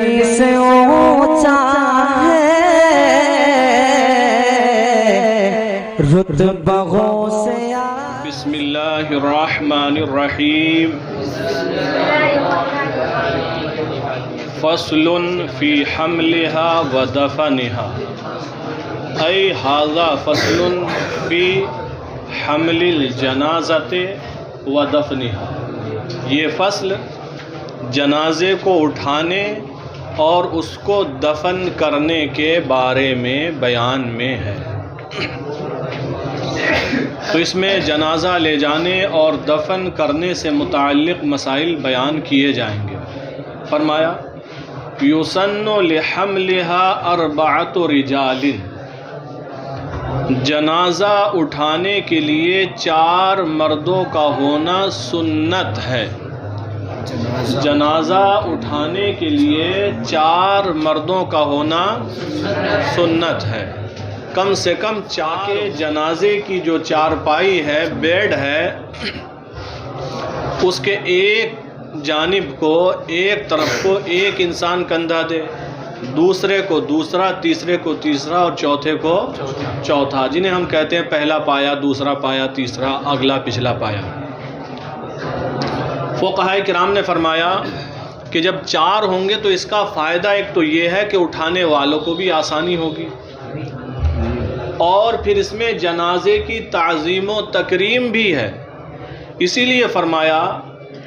نبی سے اونچا ہے رتبہ سے بسم اللہ الرحمن الرحیم فصل فی حملها و دفنها ای ھذا فصل فی حمل الجنازۃ و دفنها، یہ فصل جنازے کو اٹھانے اور اس کو دفن کرنے کے بارے میں بیان میں ہے۔ تو اس میں جنازہ لے جانے اور دفن کرنے سے متعلق مسائل بیان کیے جائیں گے۔ فرمایا یُسَنُّ لِحَمْلِهَا أَرْبَعَةُ رِجَالٍ، جنازہ اٹھانے کے لیے 4 مردوں کا ہونا سنت ہے۔ جنازہ اٹھانے کے لیے 4 مردوں کا ہونا سنت ہے، کم سے کم 4۔ جنازے کی جو چارپائی ہے، بیڈ ہے، اس کے ایک جانب کو، ایک طرف کو ایک انسان کندھا دے، دوسرے کو دوسرا، تیسرے کو تیسرا اور چوتھے کو چوتھا، جنہیں ہم کہتے ہیں پہلا پایا، دوسرا پایا، تیسرا، اگلا پچھلا پایا۔ فقہائے کرام نے فرمایا کہ جب 4 ہوں گے تو اس کا فائدہ ایک تو یہ ہے کہ اٹھانے والوں کو بھی آسانی ہوگی، اور پھر اس میں جنازے کی تعظیم و تکریم بھی ہے۔ اسی لیے فرمایا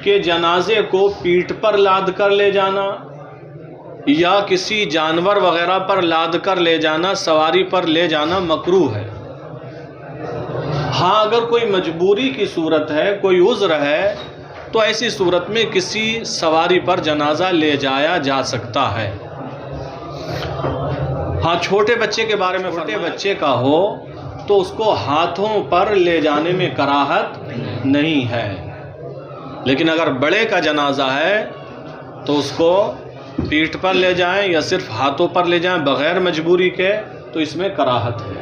کہ جنازے کو پیٹھ پر لاد کر لے جانا یا کسی جانور وغیرہ پر لاد کر لے جانا، سواری پر لے جانا مکروہ ہے۔ ہاں اگر کوئی مجبوری کی صورت ہے، کوئی عذر ہے، تو ایسی صورت میں کسی سواری پر جنازہ لے جایا جا سکتا ہے۔ ہاں چھوٹے بچے کے بارے میں، چھوٹے بچے کا ہو تو اس کو ہاتھوں پر لے جانے میں کراہت نہیں ہے، لیکن اگر بڑے کا جنازہ ہے تو اس کو پیٹھ پر لے جائیں یا صرف ہاتھوں پر لے جائیں بغیر مجبوری کے، تو اس میں کراہت ہے۔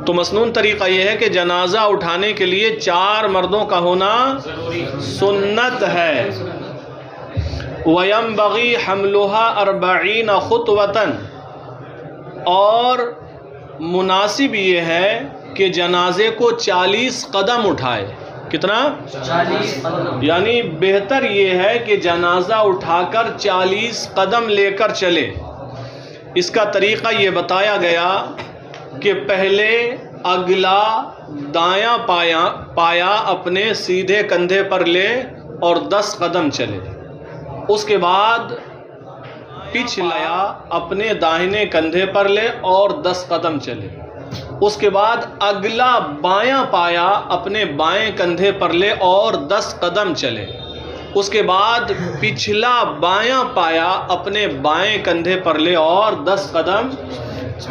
تو مسنون طریقہ یہ ہے کہ جنازہ اٹھانے کے لیے 4 مردوں کا ہونا سنت ہے۔ وَيَنبَغِي حَمْلُهَا 40 خُطْوَةً، اور مناسب یہ ہے کہ جنازے کو 40 قدم اٹھائے۔ کتنا؟ 40 قدم۔ یعنی بہتر یہ ہے کہ جنازہ اٹھا کر 40 قدم لے کر چلے۔ اس کا طریقہ یہ بتایا گیا کہ پہلے اگلا دایاں پایا اپنے سیدھے کندھے پر لے اور 10 قدم چلے، اس کے بعد پچھلا اپنے داہنے کندھے پر لے اور 10 قدم چلے، اس کے بعد اگلا بایاں پایا اپنے بائیں کندھے پر لے اور 10 قدم چلے، اس کے بعد پچھلا بایاں پایا اپنے بائیں کندھے پر لے اور 10 قدم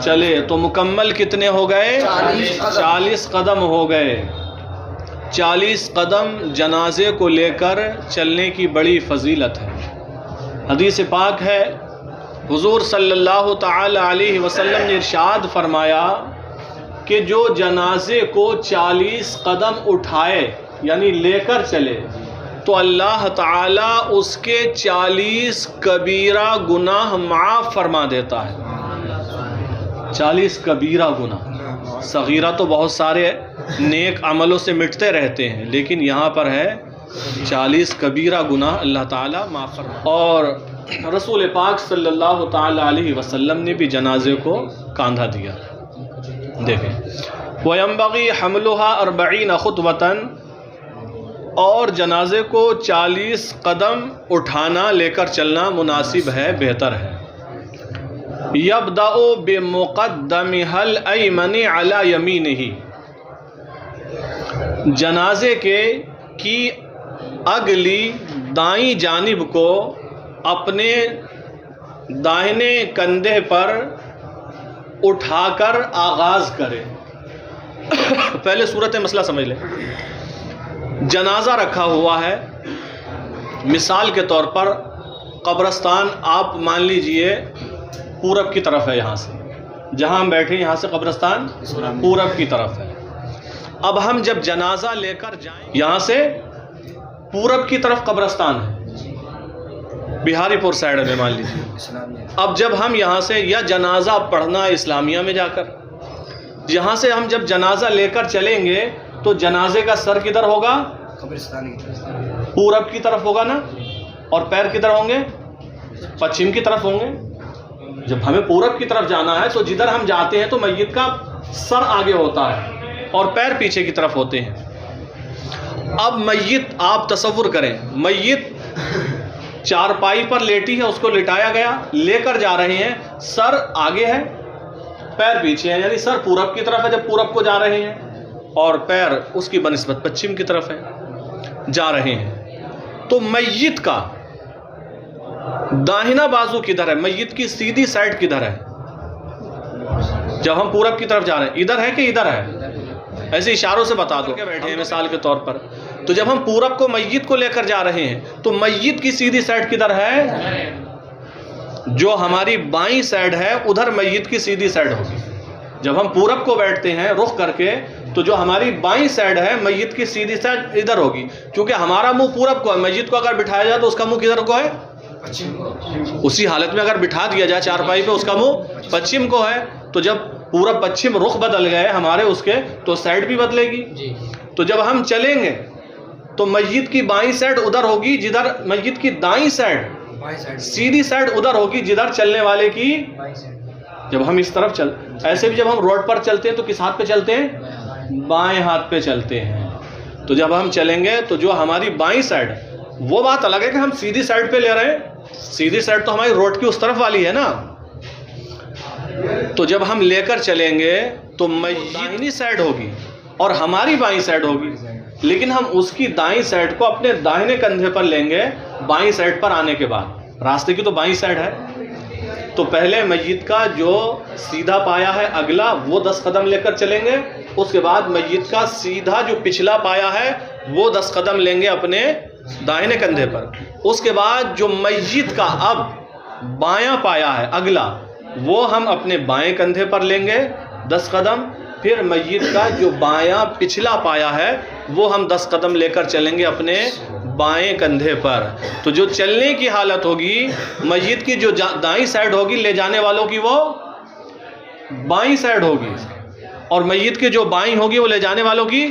چلے، تو مکمل کتنے ہو گئے؟ 40 قدم ہو گئے۔ 40 قدم جنازے کو لے کر چلنے کی بڑی فضیلت ہے۔ حدیث پاک ہے، حضور صلی اللہ تعالی علیہ وسلم نے ارشاد فرمایا کہ جو جنازے کو 40 قدم اٹھائے یعنی لے کر چلے تو اللہ تعالیٰ اس کے 40 کبیرہ گناہ معاف فرما دیتا ہے۔ 40 کبیرہ گناہ، صغیرہ تو بہت سارے نیک عملوں سے مٹتے رہتے ہیں، لیکن یہاں پر ہے 40 کبیرہ گناہ اللہ تعالیٰ معاف فرما۔ اور رسول پاک صلی اللہ تعالی علیہ وسلم نے بھی جنازے کو کاندھا دیا۔ دیکھیں وَيَنبَغِي حَمْلُهَا 40 خُطْوَةً، اور جنازے کو 40 قدم اٹھانا، لے کر چلنا مناسب ہے، بہتر ہے۔ يَبْدَأُ بِمُقَدَّمِهَا الْأَيْمَنِ عَلَى يَمِينِهِ، جنازے کی اگلی دائیں جانب کو اپنے دائنے کندھے پر اٹھا کر آغاز کرے۔ پہلے صورت مسئلہ سمجھ لیں۔ جنازہ رکھا ہوا ہے، مثال کے طور پر قبرستان آپ مان لیجئے پورب کی طرف ہے، یہاں سے جہاں ہم بیٹھے یہاں سے قبرستان پورب کی طرف ہے۔ اب ہم جب جنازہ لے کر جائیں، یہاں سے پورب کی طرف قبرستان ہے، بہاری پور سائڈ میں مان لیجیے. اب جب ہم یہاں سے یا جنازہ پڑھنا اسلامیہ میں جا کر، یہاں سے ہم جب جنازہ لے کر چلیں گے تو جنازے کا سر کدھر ہوگا؟ پورب کی طرف ہوگا نا، اور پیر کدھر ہوں گے؟ پچھم کی طرف ہوں گے. جب ہمیں پورب کی طرف جانا ہے تو جدھر ہم جاتے ہیں تو میت کا سر آگے ہوتا ہے اور پیر پیچھے کی طرف ہوتے ہیں. اب میت آپ تصور کریں، میت چارپائی پر لیٹی ہے، اس کو لٹایا گیا، لے کر جا رہے ہیں، سر آگے ہے پیر پیچھے ہے، یعنی سر پورب کی طرف ہے جب پورب کو جا رہے ہیں، اور پیر اس کی بنسبت پچھم کی طرف ہے جا رہے ہیں. تو میت کا داہنا بازو کدھر ہے؟ میت کی سیدھی سائڈ کدھر ہے؟ جب ہم پورب کی طرف جا رہے ہیں ادھر ہے کہ ادھر ہے؟ ایسے اشاروں سے بتا دو کہ بیٹھے ہیں مثال کے طور پر. تو جب ہم پورب کو میت کو لے کر جا رہے ہیں تو میت کی سیدھی سائڈ کدھر ہے؟ جو ہماری بائیں سائڈ ہے ادھر میت کی سیدھی سائڈ ہوگی. جب ہم پورب کو بیٹھتے ہیں رخ کر کے تو جو ہماری بائیں سائڈ ہے میت کی سیدھی سائڈ ادھر ہوگی، کیونکہ ہمارا منہ پورب کو ہے. میت کو اگر بٹھایا جائے تو اس کا منہ کدھر کو ہے؟ اسی حالت میں اگر بٹھا دیا جائے چارپائی پہ اس کا منہ پچھم کو ہے. تو جب پورب پچھم رخ بدل گئے ہمارے اس کے تو سائڈ بھی بدلے گی. تو جب ہم چلیں گے تو میت کی بائیں سائڈ ادھر ہوگی جدھر میت کی دائیں سائڈ، سیدھی سائڈ ادھر ہوگی جدھر چلنے والے کی. جب ہم اس طرف ایسے بھی جب ہم روڈ پر چلتے ہیں تو کس ہاتھ پہ چلتے ہیں؟ بائیں ہاتھ پہ چلتے ہیں. تو جب ہم چلیں گے تو جو ہماری بائیں سائڈ، وہ بات الگ ہے کہ ہم سیدھی سائڈ پہ لے رہے ہیں، سیدھی سائڈ تو ہماری روڈ کی اس طرف والی ہے نا. تو جب ہم لے کر چلیں گے تو میت دائنی سائڈ ہوگی اور ہماری بائیں سائڈ ہوگی، لیکن ہم اس کی دائیں سائڈ کو اپنے داہنے کندھے پر لیں گے بائیں سائڈ پر آنے کے بعد. راستے کی تو بائیں سائڈ ہے. تو پہلے میت کا جو سیدھا پایا ہے اگلا وہ 10 قدم لے کر چلیں گے، اس کے بعد میت کا سیدھا جو پچھلا پایا ہے وہ 10 قدم لیں گے اپنے دائنے کندھے پر. اس کے بعد جو میت کا اب بایاں پایا ہے اگلا وہ ہم اپنے بائیں کندھے پر لیں گے 10 قدم. پھر میت کا جو بایاں پچھلا پایا ہے وہ ہم 10 قدم لے کر چلیں گے اپنے بائیں کندھے پر. تو جو چلنے کی حالت ہوگی میت کی جو دائیں سائڈ ہوگی لے جانے والوں کی وہ بائیں سائڈ ہوگی، اور میت کی جو بائیں ہوگی وہ لے جانے والوں کی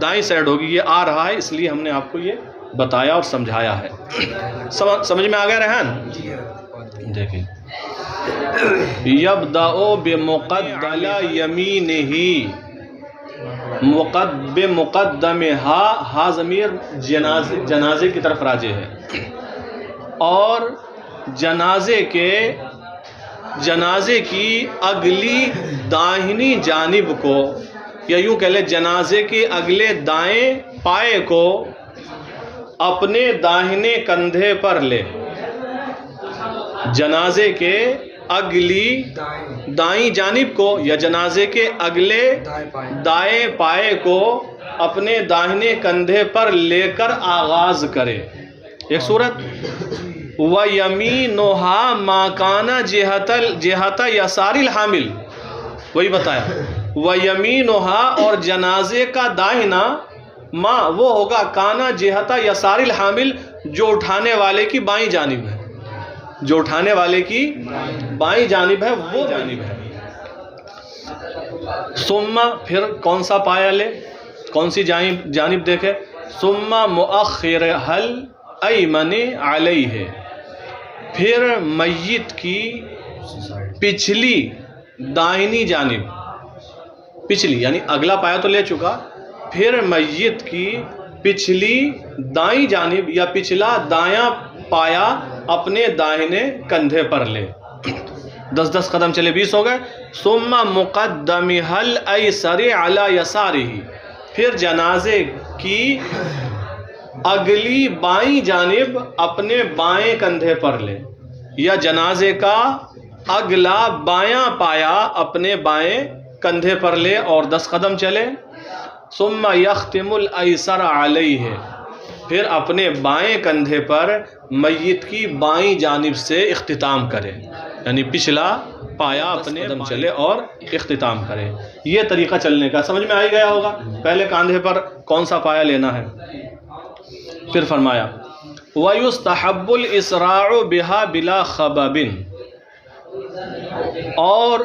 دائیں سائڈ ہوگی. یہ آ رہا ہے اس لیے ہم نے آپ کو یہ بتایا اور سمجھایا ہے. سمجھ میں آ گیا ریحان؟ دیکھیں، یبدأ بمقدم یمینہ، بمقدم ہا ضمیر جنازے کی طرف راجع ہے، اور جنازے کی اگلی داہنی جانب کو، یا یوں کہہ لیں جنازے کے اگلے دائیں پائے کو اپنے داہنے کندھے پر لے. جنازے کے اگلی دائیں جانب کو یا جنازے کے اگلے دائیں پائے کو اپنے داہنے کندھے پر لے کر آغاز کرے. ایک صورت، وَيَمِينُهَا مَا كَانَ جِهَةَ يَسَارِ الْحَامِلِ، وہی بتایا. وَيَمِينُهَا، اور جنازے کا داہنا، ماں وہ ہوگا، کانا جہتا یسار الحامل، جو اٹھانے والے کی بائیں جانب ہے، جو اٹھانے والے کی بائیں جانب ہے وہ جانب ہے. ثم، پھر کون سا پایا لے، کون سی جانب دیکھے؟ ثم مؤخرها الایمن علیہ، پھر میت کی پچھلی دائنی جانب، پچھلی یعنی اگلا پایا تو لے چکا، پھر میت کی پچھلی دائیں جانب یا پچھلا دایاں پایا اپنے داہنے کندھے پر لے. 10 قدم چلے 20 ہو گئے. ثم مقدمها الایسر علی یسارہ، پھر جنازے کی اگلی بائیں جانب اپنے بائیں کندھے پر لے، یا جنازے کا اگلا بایاں پایا اپنے بائیں کندھے پر لے اور 10 قدم چلے. ثم یختم الایسر علیہ، پھر اپنے بائیں کندھے پر میت کی بائیں جانب سے اختتام کرے، یعنی پچھلا پایا اپنے قدم چلے اور اختتام کرے. یہ طریقہ چلنے کا سمجھ میں آ گیا ہوگا. پہلے کاندھے پر کون سا پایا لینا ہے. پھر فرمایا وَيُسْتَحَبُّ الْإِسْرَاعُ بِهَا بِلَا خَبَبٍ، اور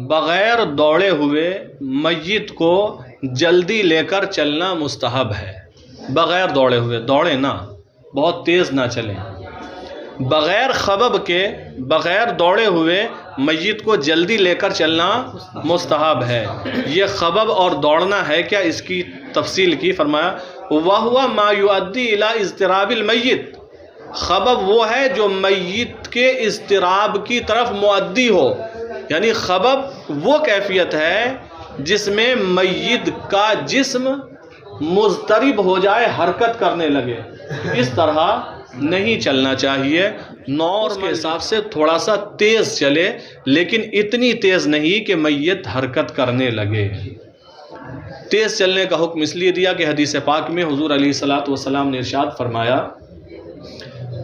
بغیر دوڑے ہوئے میت کو جلدی لے کر چلنا مستحب ہے۔ بغیر دوڑے ہوئے، دوڑے نہ، بہت تیز نہ چلیں، بغیر خبب کے، بغیر دوڑے ہوئے میت کو جلدی لے کر چلنا مستحب ہے۔ یہ خبب اور دوڑنا ہے کیا، اس کی تفصیل کی، فرمایا وَهُوَ مَا يُؤَدِّي إِلَىٰ اضطراب الْمَيِّتِ، خبب وہ ہے جو میت کے اضطراب کی طرف مؤدی ہو، یعنی خبب وہ کیفیت ہے جس میں میت کا جسم مضطرب ہو جائے، حرکت کرنے لگے، اس طرح نہیں چلنا چاہیے۔ نور کے حساب سے تھوڑا سا تیز چلے، لیکن اتنی تیز نہیں کہ میت حرکت کرنے لگے۔ تیز چلنے کا حکم اس لیے دیا کہ حدیث پاک میں حضور علیہ الصلوۃ والسلام نے ارشاد فرمایا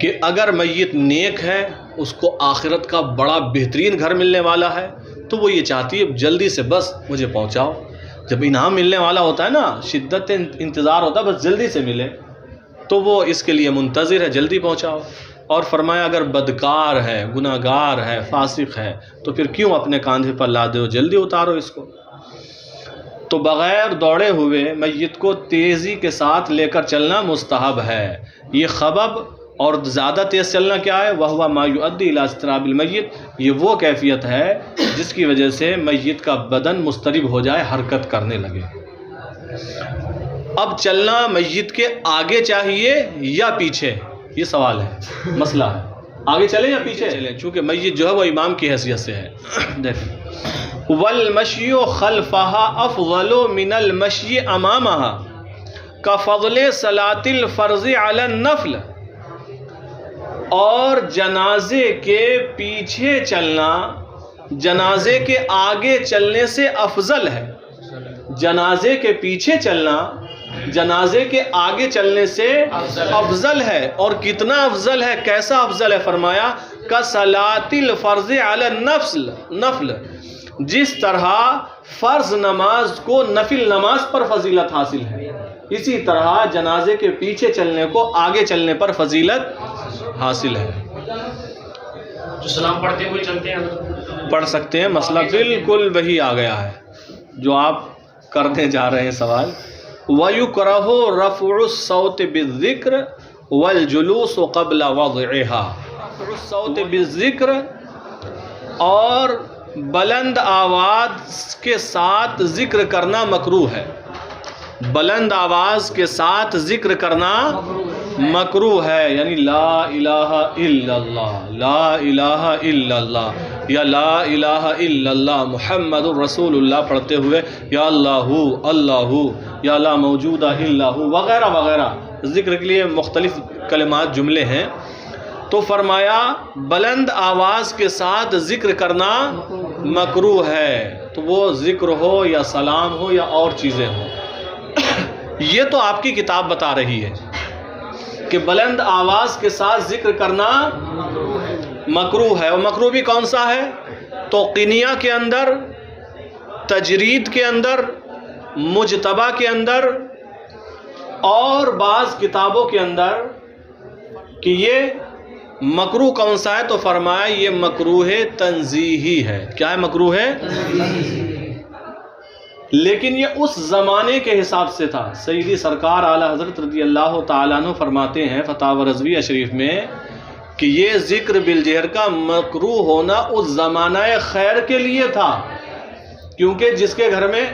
کہ اگر میت نیک ہے، اس کو آخرت کا بڑا بہترین گھر ملنے والا ہے، تو وہ یہ چاہتی ہے جلدی سے بس مجھے پہنچاؤ۔ جب انعام ملنے والا ہوتا ہے نا، شدت انتظار ہوتا ہے، بس جلدی سے ملے، تو وہ اس کے لیے منتظر ہے، جلدی پہنچاؤ۔ اور فرمایا اگر بدکار ہے، گناہ گار ہے، فاسق ہے، تو پھر کیوں اپنے کاندھے پر لادے ہو، جلدی اتارو اس کو۔ تو بغیر دوڑے ہوئے میت کو تیزی کے ساتھ لے کر چلنا مستحب ہے۔ یہ خبب اور زیادہ تیز چلنا کیا ہے، وَهُوَ مَا يُؤَدِّي إِلَىٰ اضطراب الْمَيِّتِ، یہ وہ کیفیت ہے جس کی وجہ سے میت کا بدن مضطرب ہو جائے، حرکت کرنے لگے۔ اب چلنا میت کے آگے چاہیے یا پیچھے، یہ سوال ہے، مسئلہ ہے، آگے چلیں یا پیچھے چلیں، چونکہ میت جو ہے وہ امام کی حیثیت سے ہے۔ دیکھیں وَالْمَشْيُ خَلْفَهَا أَفْضَلُ مِنَ الْمَشْيِ أَمَامَهَا كَفَضْلِ صَلَاةِ الْفَرْضِ عَلَى النَّفْلِ، اور جنازے کے پیچھے چلنا جنازے کے آگے چلنے سے افضل ہے۔ جنازے کے پیچھے چلنا جنازے کے آگے چلنے سے افضل ہے۔ اور کتنا افضل ہے، کیسا افضل ہے، فرمایا کَصَلَاةِ الْفَرْضِ عَلَى النَّفْلِ، جس طرح فرض نماز کو نفل نماز پر فضیلت حاصل ہے، اسی طرح جنازے کے پیچھے چلنے کو آگے چلنے پر فضیلت حاصل ہے۔ جو سلام پڑھتے ہوئے چلتے ہیں پڑھ سکتے ہیں، مسئلہ بالکل وہی آ گیا ہے جو آپ کرنے جا رہے ہیں سوال۔ وَيُكْرَهُ رَفْعُ الصَّوْتِ بِالذِّكْرِ وَالْجُلُوسُ قَبْلَ وَضْعِهَا، رَفْعُ الصَّوْتِ بِالذِّكْرِ، اور بلند آواز کے ساتھ ذکر کرنا مکروہ ہے۔ بلند آواز کے ساتھ ذکر کرنا مکروہ ہے، یعنی لا الہ الا اللہ، لا الہ الا اللہ، یا لا الہ الا اللہ محمد الرسول اللہ پڑھتے ہوئے یا اللہ اللہ یا لا موجود الا ہو وغیرہ وغیرہ، ذکر کے لیے مختلف کلمات جملے ہیں۔ تو فرمایا بلند آواز کے ساتھ ذکر کرنا مکروہ ہے، تو وہ ذکر ہو یا سلام ہو یا اور چیزیں ہوں۔ یہ تو آپ کی کتاب بتا رہی ہے کہ بلند آواز کے ساتھ ذکر کرنا مکروہ ہے، اور مکروہ بھی کون سا ہے، توقینیہ کے اندر، تجرید کے اندر، مجتبہ کے اندر، اور بعض کتابوں کے اندر، کہ یہ مکروہ کون سا ہے، تو فرمایا یہ مکروہ تنزیہی ہے۔ کیا ہے، مکروہ ہے، لیکن یہ اس زمانے کے حساب سے تھا۔ سیدی سرکار اعلیٰ حضرت رضی اللہ تعالیٰ عنہ فرماتے ہیں فتاوی رضویہ شریف میں کہ یہ ذکر بالجہر کا مکروہ ہونا اس زمانہ خیر کے لیے تھا، کیونکہ جس کے گھر میں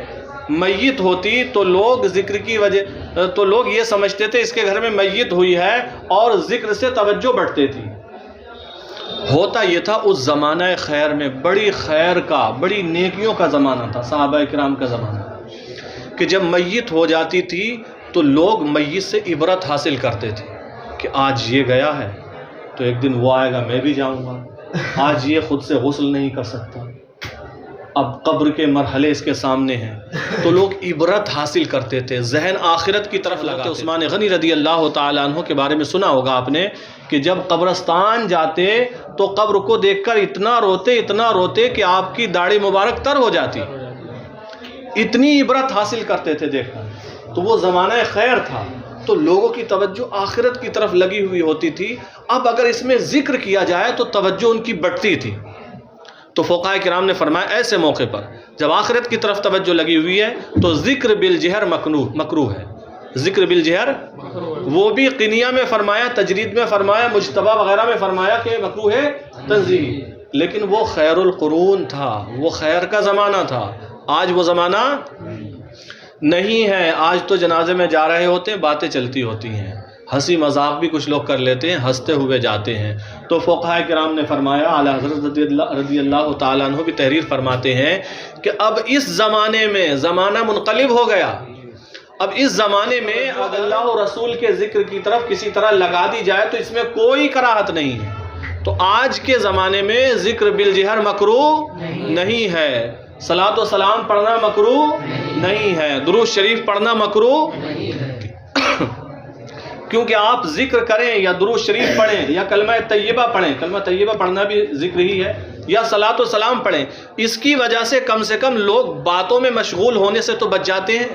میت ہوتی تو لوگ ذکر کی وجہ تو لوگ یہ سمجھتے تھے اس کے گھر میں میت ہوئی ہے، اور ذکر سے توجہ بڑھتی تھی۔ ہوتا یہ تھا اس زمانہ خیر میں، بڑی خیر کا، بڑی نیکیوں کا زمانہ تھا، صحابہ کرام کا زمانہ، کہ جب میت ہو جاتی تھی تو لوگ میت سے عبرت حاصل کرتے تھے کہ آج یہ گیا ہے تو ایک دن وہ آئے گا، میں بھی جاؤں گا، آج یہ خود سے غسل نہیں کر سکتا، اب قبر کے مرحلے اس کے سامنے ہیں، تو لوگ عبرت حاصل کرتے تھے، ذہن آخرت کی طرف لگاتے۔ عثمان غنی رضی اللہ تعالیٰ عنہ کے بارے میں سنا ہوگا آپ نے کہ جب قبرستان جاتے تو قبر کو دیکھ کر اتنا روتے کہ آپ کی داڑھی مبارک تر ہو جاتی، اتنی عبرت حاصل کرتے تھے دیکھ کر۔ تو وہ زمانہ خیر تھا، تو لوگوں کی توجہ آخرت کی طرف لگی ہوئی ہوتی تھی. اب اگر اس میں ذکر کیا جائے تو توجہ ان کی بڑھتی تھی. تو فقہاء کرام نے فرمایا ایسے موقع پر جب آخرت کی طرف توجہ لگی ہوئی ہے تو ذکر بالجہر مکروہ ہے. ذکر بالجہر وہ بھی قنیہ میں فرمایا، تجرید میں فرمایا، مجتبہ وغیرہ میں فرمایا کہ مکروہ ہے تنزیہی، لیکن وہ خیر القرون تھا، وہ خیر کا زمانہ تھا. آج وہ زمانہ نہیں ہے. آج تو جنازے میں جا رہے ہوتے ہیں، باتیں چلتی ہوتی ہیں، ہنسی مذاق بھی کچھ لوگ کر لیتے ہیں، ہنستے ہوئے جاتے ہیں. تو فقہاء کرام نے فرمایا، اعلیٰ حضرت رضی اللہ تعالیٰ عنہ بھی تحریر فرماتے ہیں کہ اب اس زمانے میں زمانہ منقلب ہو گیا. اب اس زمانے میں اگر اللہ و رسول کے ذکر کی طرف کسی طرح لگا دی جائے تو اس میں کوئی کراہت نہیں ہے. تو آج کے زمانے میں ذکر بالجہر مکروہ نہیں ہے، صلاۃ و سلام پڑھنا مکروہ نہیں ہے، درود شریف پڑھنا مکروہ کیونکہ آپ ذکر کریں یا درود شریف پڑھیں یا کلمہ طیبہ پڑھیں، کلمہ طیبہ پڑھنا بھی ذکر ہی ہے، یا صلاۃ و سلام پڑھیں، اس کی وجہ سے کم لوگ باتوں میں مشغول ہونے سے تو بچ جاتے ہیں،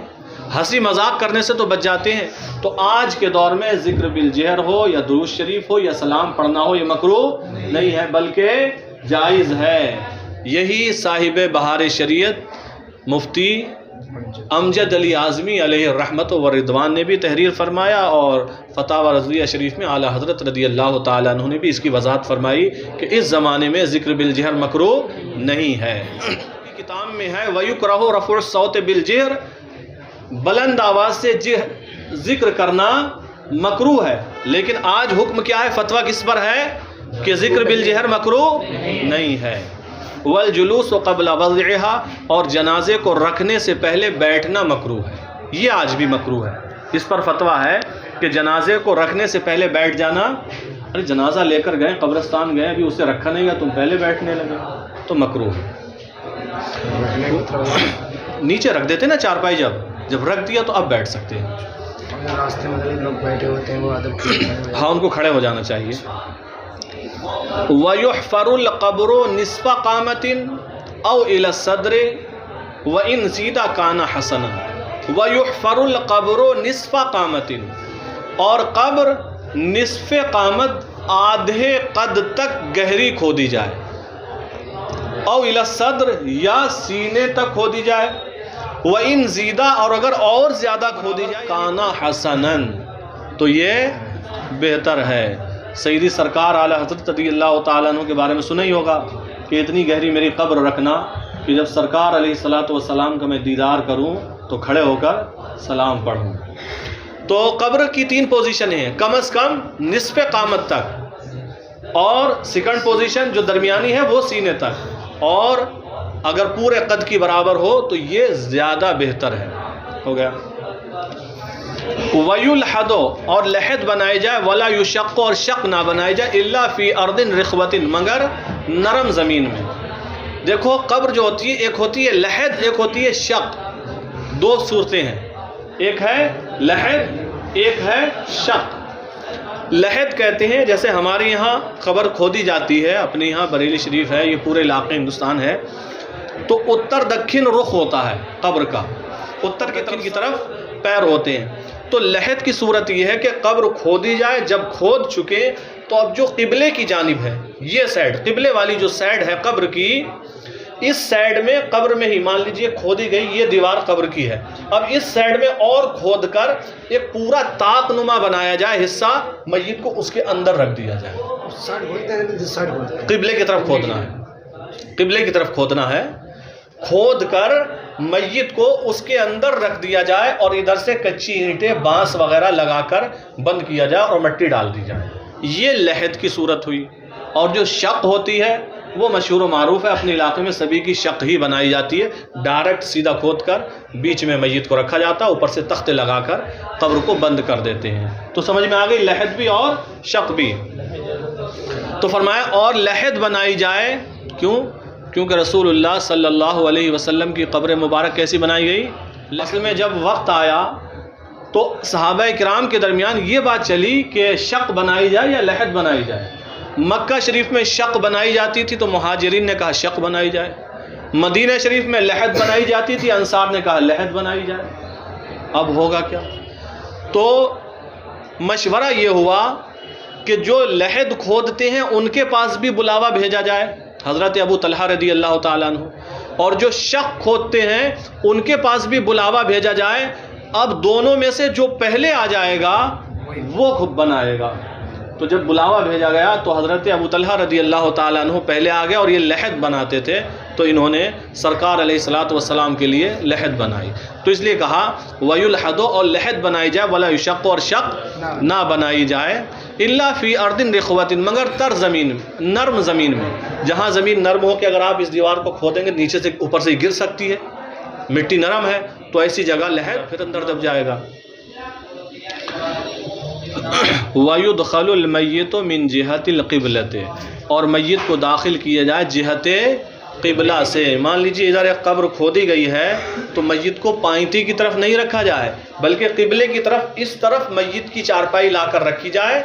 ہنسی مذاق کرنے سے تو بچ جاتے ہیں. تو آج کے دور میں ذکر بالجہر ہو یا درود شریف ہو یا سلام پڑھنا ہو یہ مکروہ نہیں ہے بلکہ جائز ہے. یہی صاحب بہار شریعت مفتی امجد علی اعظمی علیہ الرحمت و رضوان نے بھی تحریر فرمایا، اور فتاوی رضویہ شریف میں اعلیٰ حضرت رضی اللہ تعالیٰ عنہ نے بھی اس کی وضاحت فرمائی کہ اس زمانے میں ذکر بالجہر مکروہ نہیں ہے. کتاب میں ہے وَيُكْرَهُ رَفْعُ الصَّوْتِ بِالْجِهْرِ، بلند آواز سے ذکر کرنا مکروہ ہے. لیکن آج حکم کیا ہے، فتویٰ کس پر ہے کہ ذکر بالجہر مکروہ نہیں ہے. والجلوس قبل وضعها، اور جنازے کو رکھنے سے پہلے بیٹھنا مکروہ ہے. یہ آج بھی مکروہ ہے. اس پر فتویٰ ہے کہ جنازے کو رکھنے سے پہلے بیٹھ جانا، ارے جنازہ لے کر گئے قبرستان گئے، ابھی اسے رکھا نہیں گیا، تم پہلے بیٹھنے لگے تو مکروہ ہے. نیچے رکھ دیتے نا چارپائی، جب رکھ دیا تو اب بیٹھ سکتے ہیں. راستے میں لوگ بیٹھے ہوتے ہیں وہ ادب، ہاں ان کو کھڑے ہو جانا چاہیے. وَيُحْفَرُ الْقَبْرُ نِصْفَ قَامَةٍ أَوْ إِلَى الصَّدْرِ وَإِنْ زِيدَ كَانَ حَسَنًا. وَيُحْفَرُ الْقَبْرُ نِصْفَ قَامَةٍ، اور قبر نصف قامت آدھے قد تک گہری کھودی جائے، او الی الصدر یا سینے تک کھودی جائے، وَإِنْ زِيدَ اور اگر اور زیادہ کھودی جائے، کانا حسنن تو یہ بہتر ہے. سیدی سرکار اعلیٰ حضرت رضی اللہ تعالیٰ عنہ کے بارے میں سنا ہی ہوگا کہ اتنی گہری میری قبر رکھنا کہ جب سرکار علیہ الصلاۃ والسلام کا میں دیدار کروں تو کھڑے ہو کر سلام پڑھوں. تو قبر کی 3 پوزیشنیں ہیں، کم از کم نصف قامت تک، اور سیکنڈ پوزیشن جو درمیانی ہے وہ سینے تک، اور اگر پورے قد کی برابر ہو تو یہ زیادہ بہتر ہے. ہو گیا. وَيُلْحَدُ اور لحد بنائی جائے، وَلَا يُشَقُّ اور شق نہ بنائی جائے، إِلَّا فِي أَرْضٍ رِخْوَةٍ مگر نرم زمین میں. دیکھو قبر جو ہوتی ہے ایک ہوتی ہے لحد، ایک ہوتی ہے شق. 2 صورتیں ہیں، ایک ہے لحد، ایک ہے شق. لحد کہتے ہیں جیسے ہمارے یہاں قبر کھودی جاتی ہے، اپنے یہاں بریلی شریف ہے، یہ پورے علاقے ہندوستان ہے، تو اتر دکھن رخ ہوتا ہے قبر کا، اتر کی طرف پیر ہوتے ہیں. تو لحد کی صورت یہ ہے کہ قبر کھودی جائے، جب کھود چکے تو اب جو قبلے کی جانب ہے، یہ سائڈ قبلے والی جو سائڈ ہے قبر کی، اس سائڈ میں قبر میں ہی مان لیجئے کھودی گئی یہ دیوار قبر کی ہے، اب اس سائڈ میں اور کھود کر ایک پورا طاق نما بنایا جائے حصہ، میت کو اس کے اندر رکھ دیا جائے. قبلے کی طرف کھودنا ہے، قبلے کی طرف کھودنا ہے، کھود کر میت کو اس کے اندر رکھ دیا جائے اور ادھر سے کچی اینٹیں بانس وغیرہ لگا کر بند کیا جائے اور مٹی ڈال دی جائے. یہ لحد کی صورت ہوئی. اور جو شق ہوتی ہے وہ مشہور و معروف ہے، اپنے علاقے میں سبھی کی شق ہی بنائی جاتی ہے، ڈائریکٹ سیدھا کھود کر بیچ میں میت کو رکھا جاتا ہے، اوپر سے تختے لگا کر قبر کو بند کر دیتے ہیں. تو سمجھ میں آ گئی لحد بھی اور شق بھی. تو فرمایا اور لحد بنائی جائے، کیوں؟ کیونکہ رسول اللہ صلی اللہ علیہ وسلم کی قبر مبارک کیسی بنائی گئی؟ اصل میں جب وقت آیا تو صحابہ کرام کے درمیان یہ بات چلی کہ شق بنائی جائے یا لحد بنائی جائے. مکہ شریف میں شق بنائی جاتی تھی تو مہاجرین نے کہا شق بنائی جائے، مدینہ شریف میں لحد بنائی جاتی تھی، انصار نے کہا لحد بنائی جائے. اب ہوگا کیا؟ تو مشورہ یہ ہوا کہ جو لحد کھودتے ہیں ان کے پاس بھی بلاوا بھیجا جائے، حضرت ابو طلحہ رضی اللہ تعالیٰ عنہ، اور جو شق کھودتے ہیں ان کے پاس بھی بلاوا بھیجا جائے. اب دونوں میں سے جو پہلے آ جائے گا وہ خود بنائے گا. تو جب بلاوا بھیجا گیا تو حضرت ابو طلحہ رضی اللہ تعالیٰ عنہ پہلے آ گئے اور یہ لحد بناتے تھے، تو انہوں نے سرکار علیہ الصلاۃ والسلام کے لیے لحد بنائی. تو اس لیے کہا وَيُلْحَدُ، اور لحد بنائی جائے، وَلَا يُشَقُّ، اور شق نہ بنائی جائے، إِلَّا فِي أَرْضٍ رِخْوَةٍ، مگر تر زمین، نرم زمین میں، جہاں زمین نرم ہو کہ اگر آپ اس دیوار کو کھودیں گے نیچے سے اوپر سے گر سکتی ہے، مٹی نرم ہے، تو ایسی جگہ لحد پھر اندر دب جائے گا. وَيُدْخَلُ الْمَيِّتُ مِنْ جِهَةِ الْقِبْلَةِ، اور میت کو داخل کیا جائے جہت قبلہ سے. مان لیجیے ادھر ایک قبر کھودی گئی ہے تو میت کو پائنتی کی طرف نہیں رکھا جائے بلکہ قبلے کی طرف، اس طرف میت کی چارپائی لا کر رکھی جائے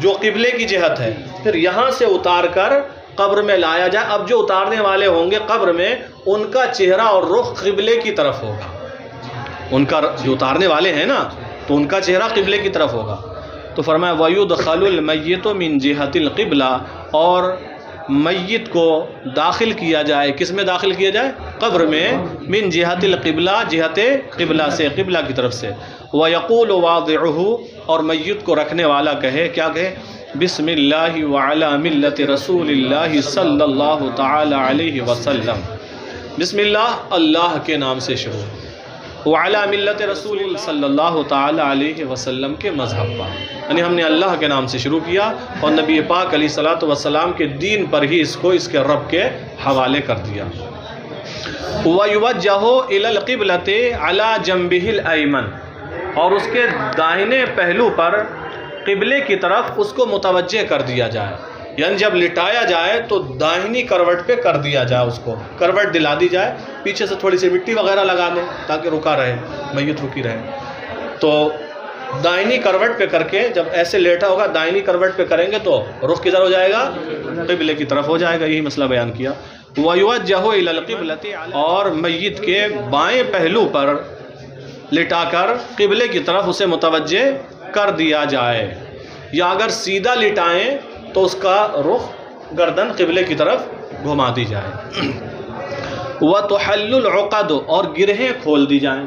جو قبلے کی جہت ہے، پھر یہاں سے اتار کر قبر میں لایا جائے. اب جو اتارنے والے ہوں گے قبر میں ان کا چہرہ اور رخ قبلے کی طرف ہوگا، ان کا جو اتارنے والے ہیں نا تو ان کا چہرہ قبلے کی طرف ہوگا. تو فرمایا وَيُدْخَلُ الْمَيِّتُ مِنْ جِهَةِ الْقِبْلَةِ، اور میت کو داخل کیا جائے، کس میں داخل کیا جائے؟ قبر میں، من جہت القبلہ، جہت قبلہ سے، قبلہ کی طرف سے. وَيَقُولُ وَاضِعُهُ، اور میت کو رکھنے والا کہے، کیا کہے؟ بسم اللہ وعلی ملت رسول اللہ صلی اللہ تعالی علیہ وسلم. بسم اللہ، اللہ کے نام سے شروع، وعلی ملت رسول صلی اللہ تعالی علیہ وسلم کے مذہب پر، یعنی ہم نے اللہ کے نام سے شروع کیا اور نبی پاک علیہ الصلوۃ والسلام کے دین پر ہی اس کو اس کے رب کے حوالے کر دیا. وَيُوَجَّهُ إِلَى الْقِبْلَةِ عَلَى جَنبِهِ الْأَيْمَنِ، اور اس کے دائنے پہلو پر قبلے کی طرف اس کو متوجہ کر دیا جائے، یعنی جب لٹایا جائے تو داہنی کروٹ پہ کر دیا جائے، اس کو کروٹ دلا دی جائے، پیچھے سے تھوڑی سی مٹی وغیرہ لگا دیں تاکہ رکا رہے، میت رکی رہے. تو دائنی کروٹ پہ کر کے جب ایسے لیٹا ہوگا دائنی کروٹ پہ کریں گے تو رخ کدھر ہو جائے گا؟ قبلے کی طرف ہو جائے گا. یہی مسئلہ بیان کیا. وَيُوَجَّهُ إِلَى الْقِبْلَةِ، اور میت کے بائیں پہلو پر لٹا کر قبلے کی طرف اسے متوجہ کر دیا جائے، یا اگر سیدھا لٹائیں تو اس کا رخ گردن قبلے کی طرف گھما دی جائے. وَتُحَلُّ الْعُقَدُ، اور گرہیں کھول دی جائیں.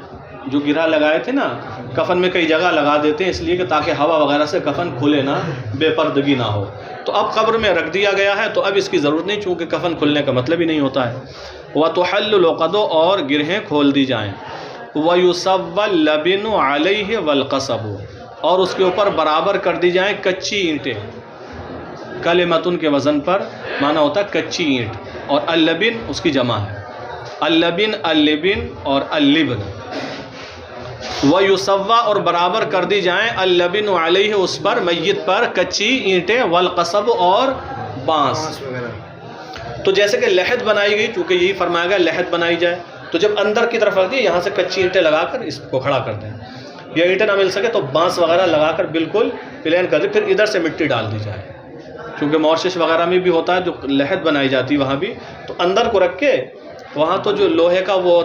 جو گرہ لگائے تھے نا کفن میں کئی جگہ لگا دیتے ہیں اس لیے کہ تاکہ ہوا وغیرہ سے کفن کھلے نہ، بے پردگی نہ ہو. تو اب قبر میں رکھ دیا گیا ہے تو اب اس کی ضرورت نہیں، چونکہ کفن کھلنے کا مطلب ہی نہیں ہوتا ہے. وَتُحَلُّ الْعُقَدُ، اور گرہیں کھول دی جائیں. وَيُصَبَّ اللَّبِنُ عَلَيْهِ وَالْقَصَبُ، اور اس کے اوپر برابر کر دی جائیں کچی اینٹیں. کلمتن کے وزن پر معنی ہوتا ہے کچی اینٹ، اور اللبن اس کی جمع ہے، اللبن، اللبن اور اللبن. وَيُصَوَّى، اور برابر کر دی جائیں اللبن علیہ، اس پر، میت پر، کچی اینٹیں، والقصب، اور بانس. تو جیسے کہ لحد بنائی گئی، چونکہ یہی فرمایا گیا لحد بنائی جائے، تو جب اندر کی طرف رکھ دی یہاں سے کچی اینٹیں لگا کر اس کو کھڑا کر دیں، یا اینٹیں نہ مل سکے تو بانس وغیرہ لگا کر بالکل پلین کر دیں. پھر ادھر سے مٹی ڈال دی جائے، کیونکہ مورشش وغیرہ میں بھی ہوتا ہے جو لحد بنائی جاتی ہے وہاں بھی، تو اندر کو رکھ کے وہاں تو جو لوہے کا وہ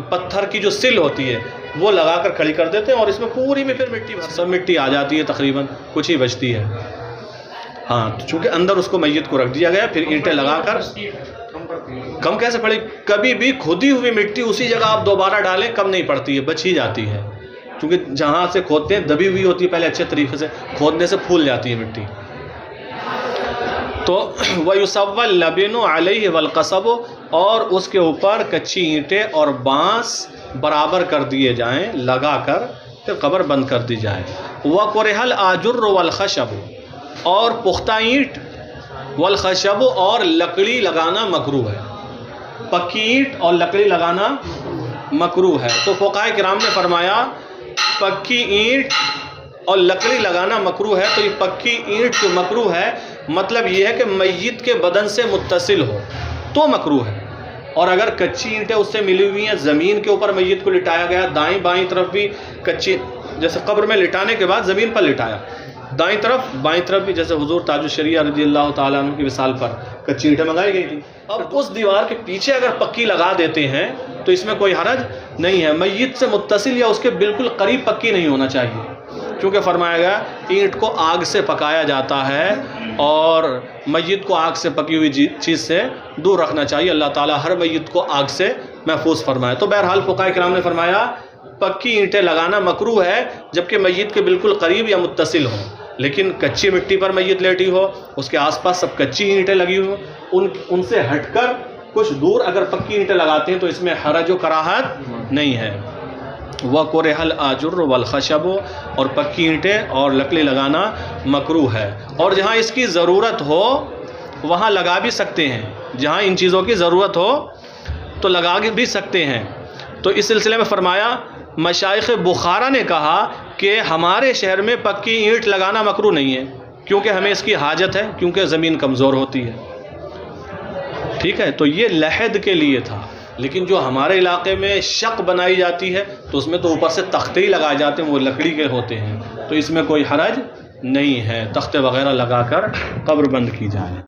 پتھر کی جو سل ہوتی ہے وہ لگا کر کھڑی کر دیتے ہیں، اور اس میں پوری میں پھر مٹی، سب مٹی آ جاتی ہے، تقریباً کچھ ہی بچتی ہے. ہاں، چونکہ اندر اس کو میت کو رکھ دیا گیا، پھر اینٹیں لگا کر. کم کیسے پڑے؟ کبھی بھی کھودی ہوئی مٹی اسی جگہ آپ دوبارہ ڈالیں کم نہیں پڑتی ہے، بچ ہی جاتی ہے، کیونکہ جہاں سے کھودتے ہیں دبی ہوئی ہوتی ہے پہلے اچھے طریقے سے، کھودنے سے پھول جاتی ہے مٹی. تو وَيُصَوَّى اللَّبِنُ عَلَيْهِ وَالْقَصَبُ، اور اس کے اوپر کچی اینٹیں اور بانس برابر کر دیے جائیں لگا کر، پھر قبر بند کر دی جائے. وَقُرِحَ الْآجُرُّ وَالْخَشَبُ، اور پختہ اینٹ، والخشب، اور لکڑی لگانا مکروہ ہے. پکی اینٹ اور لکڑی لگانا مکروہ ہے. تو فقہاء کرام نے فرمایا پکی اینٹ اور لکڑی لگانا مکروہ ہے، تو یہ پکی اینٹ جو مکروہ ہے مطلب یہ ہے کہ میت کے بدن سے متصل ہو تو مکروہ ہے. اور اگر کچی اینٹیں اس سے ملی ہوئی ہیں، زمین کے اوپر میت کو لٹایا گیا، دائیں بائیں طرف بھی کچی، جیسے قبر میں لٹانے کے بعد زمین پر لٹایا، دائیں طرف بائیں طرف بھی، جیسے حضور تاج الشریعہ رضی اللہ تعالیٰ عنہ کی وصال پر کچی اینٹیں منگائی گئی تھی. اب اس دیوار کے پیچھے اگر پکی لگا دیتے ہیں تو اس میں کوئی حرج نہیں ہے. میت سے متصل یا اس کے بالکل قریب پکی نہیں ہونا چاہیے، کیونکہ فرمایا گیا اینٹ کو آگ سے پکایا جاتا ہے اور میت کو آگ سے پکی ہوئی چیز سے دور رکھنا چاہیے. اللہ تعالیٰ ہر میت کو آگ سے محفوظ فرمائے. تو بہرحال فقہاء کرام نے فرمایا پکی اینٹیں لگانا مکروہ ہے جبکہ میت کے بالکل قریب یا متصل ہوں. لیکن کچی مٹی پر میت لیٹی ہو، اس کے آس پاس سب کچی اینٹیں لگی ہوں، ان سے ہٹ کر کچھ دور اگر پکی اینٹیں لگاتے ہیں تو اس میں حرج و کراہت نہیں ہے. وَكُرِهَ الْآجُرُّ وَالْخَشَبُ، اور پکی اینٹیں اور لکڑی لگانا مکروہ ہے. اور جہاں اس کی ضرورت ہو وہاں لگا بھی سکتے ہیں، جہاں ان چیزوں کی ضرورت ہو تو لگا بھی سکتے ہیں. تو اس سلسلے میں فرمایا مشائخ بخارا نے کہا کہ ہمارے شہر میں پکی اینٹ لگانا مکروہ نہیں ہے کیونکہ ہمیں اس کی حاجت ہے، کیونکہ زمین کمزور ہوتی ہے. ٹھیک ہے، تو یہ لحد کے لیے تھا. لیکن جو ہمارے علاقے میں شق بنائی جاتی ہے تو اس میں تو اوپر سے تختے ہی لگائے جاتے ہیں، وہ لکڑی کے ہوتے ہیں، تو اس میں کوئی حرج نہیں ہے. تختے وغیرہ لگا کر قبر بند کی جائے.